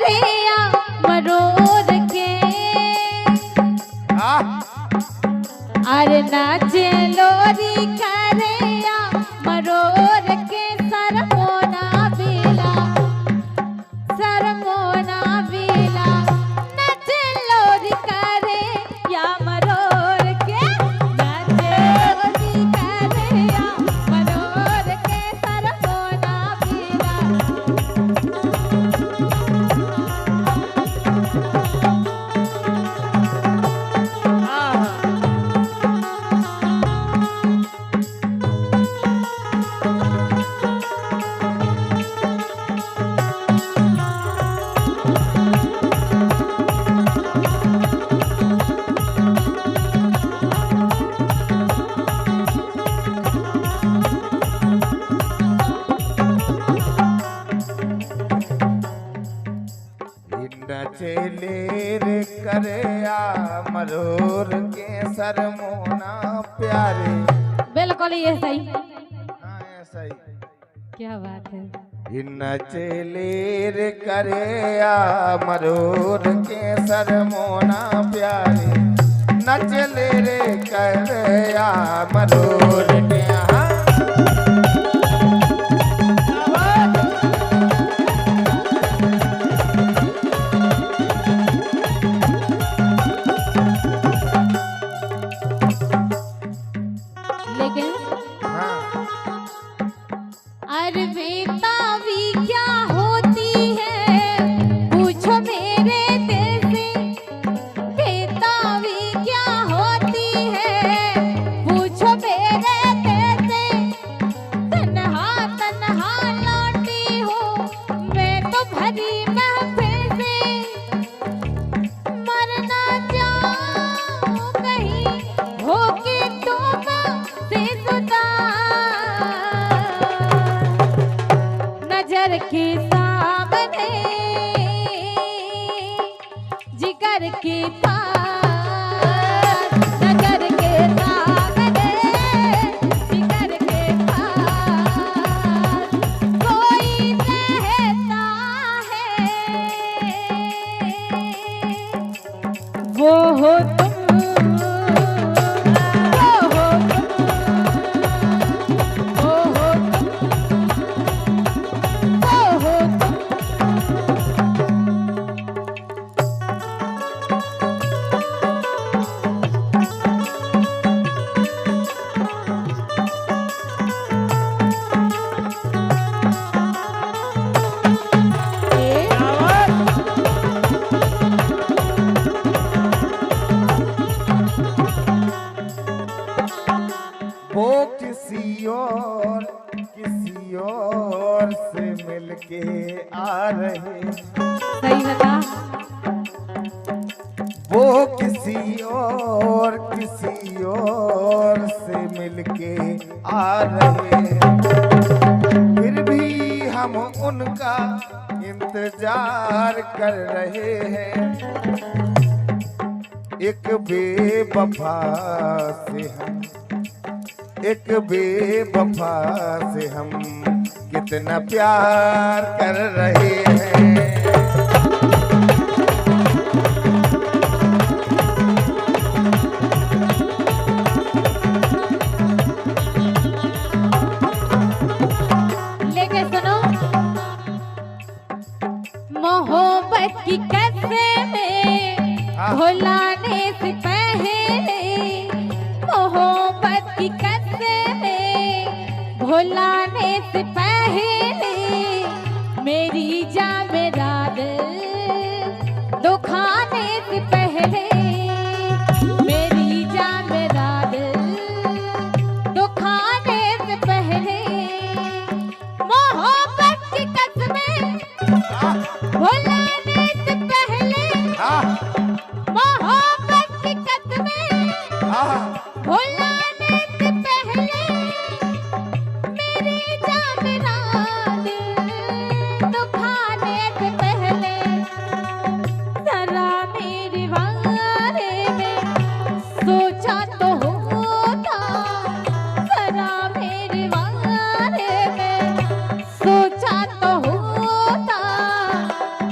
करे या मरोर के अरे नाचे लोरी करे या मरोर के सरमोना बेला नाचे लोरी करे या मरोर के नाचे लोरी करे या मरोर के सरमोना बेला नचलेर करे आ मरोर के सरमोना प्यारे। बिल्कुल ये सही। हाँ ऐसा ही। क्या बात है। नचलेर करे आ मरोर के सरमोना प्यारे नचलेर करे आ मरोर के बेतावी क्या होती है पूछो मेरे दिल से बेतावी क्या होती है पूछो मेरे दिल से तन्हा तन्हा लौटी हूँ मैं तो भरी महफिल से मरना जाऊँ कहीं होके तुम से जुदा नजर के सामने जिगर के पास नजर के सामने जिगर के पास कोई रहता है वो हो तुम किसी और से मिलके आ रहे। सही बता। वो किसी और से मिलके आ रहे फिर भी हम उनका इंतजार कर रहे हैं। एक बेवफा से हम कितना प्यार कर रहे हैं। लेके सुनो मोहब्बत की कसम में भुलाने से पहले मोहब्बत की कसम में भुलाने से पहले मेरी जान मेरा दिल दुखाने से पहले मेरी जान मेरा दिल दुखाने से पहले मोहब्बत की कसमें भुलाने से पहले मोहब्बत की कसमें भुलाने से पहले मेरी जान मेरा दिल दुखाने से पहले जरा मेरे बारे में सोचा तो होता जरा मेरे बारे में सोचा तो होता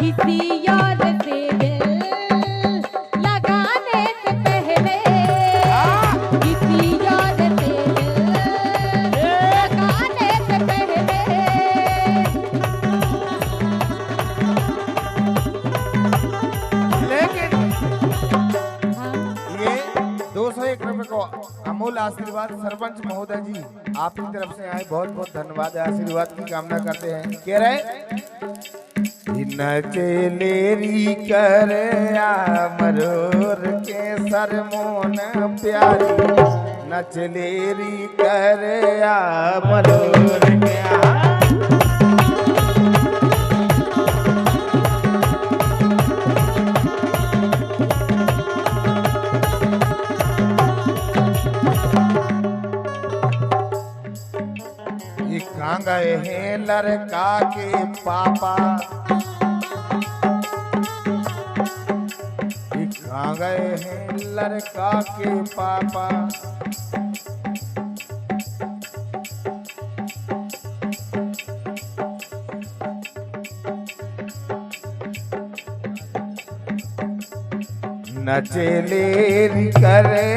कि किसी और से दिल लगाने से पहले, किसी और से दिल लगाने से पहले। लेकिन हाँ, ये 201 रुपए को अमूल आशीर्वाद सरपंच महोदय जी आपकी तरफ से आए, बहुत बहुत धन्यवाद है। आशीर्वाद की कामना करते हैं। कह रहे नचलेरी कर मरोर के सरमोन प्यारी, नचलेरी कर मरोर के कहाँ गए हैं लड़का के पापा, कहाँ गए हैं लड़का के पापा। नचलेरी करे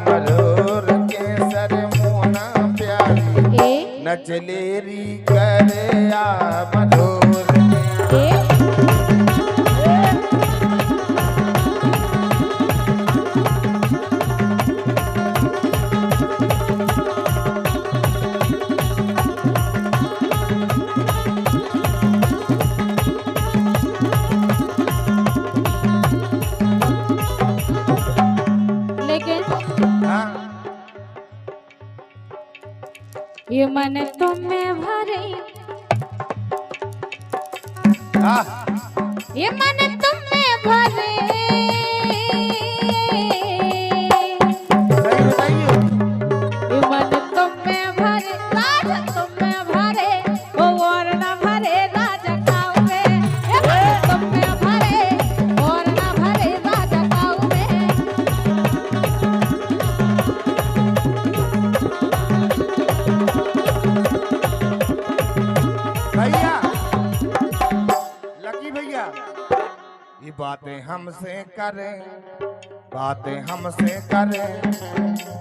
मरोर के सर मोना प्यारी, नचलेरी करे मधुर लेकिन हाँ। ये मन तुम्हें भरे, हाँ। ये मन तुम्हें भरे, सही बताइए। ये मन तुम्हें भरे, राजा तुम्हें भरे, वो और ना भरे राजा काऊ में। ये मन तुम्हें भरे, और ना भरे राजा काऊ में। भैया लकी भैया, ये बातें हमसे करें, बातें हमसे करें,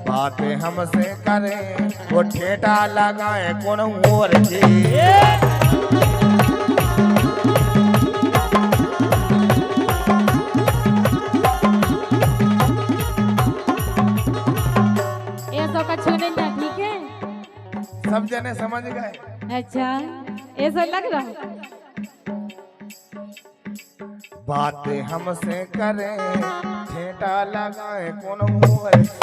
बातें हमसे करें, वो ठेठा लगाए कौन और जी। ये सब का छूने ना, ठीक है? सब जने समझ गए। अच्छा, ऐसा लग रहा है। बातें हमसे करें, ठेठा लगाए कौन और जी।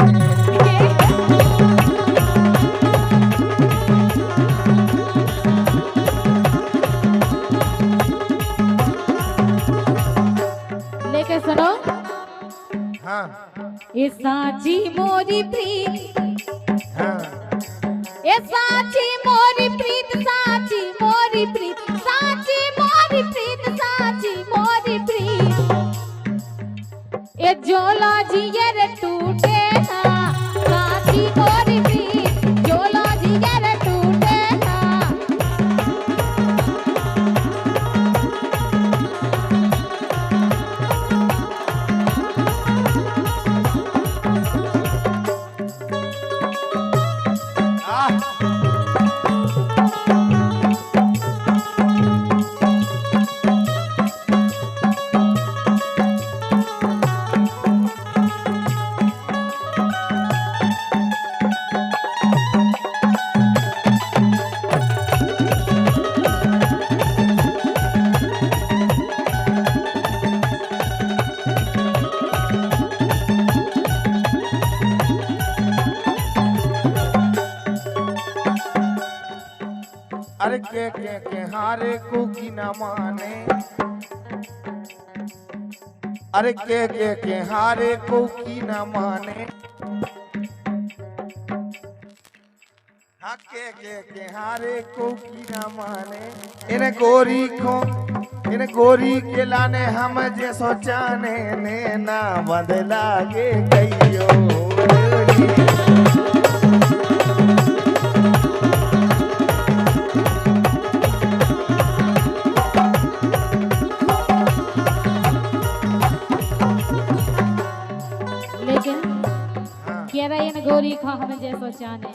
लेके सुनो, हाँ। ये साची मोरी प्रीत, हाँ। ये साची मोरी प्रीत, साची मोरी प्रीत, साची मोरी प्रीत, साची मोरी प्रीत। ये जोला जिगर टूटे ना, साची मोरी प्रीत, जोला जिगर टूटे ना। अरे के हारे को की न माने, अरे के हारे को की न माने, हाँ के हारे को की न माने। इन गोरी के लाने हम जे सोचाने ने ना बदला के कहियो। तोरी खा हमें जैसो चाने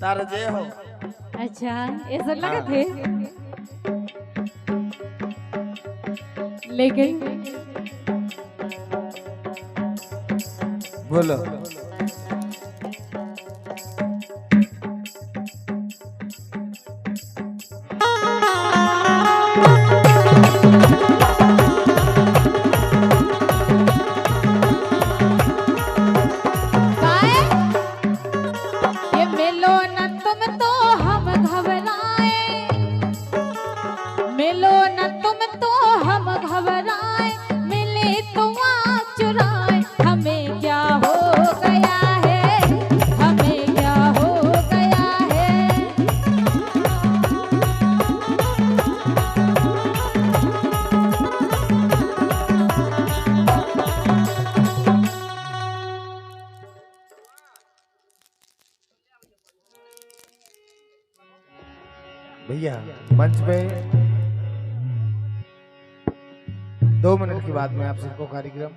तार जय हो। अच्छा ऐसा लगा थे लेकिन बोलो ये मिलो न तुम तो हम घबराए, मिलो न तुम तो हम घबराए, मिले तो आँख चुराए, हमें क्या हो गया है, हमें क्या हो गया है। भैया मंच पे 2 मिनट के बाद में आप सबको कार्यक्रम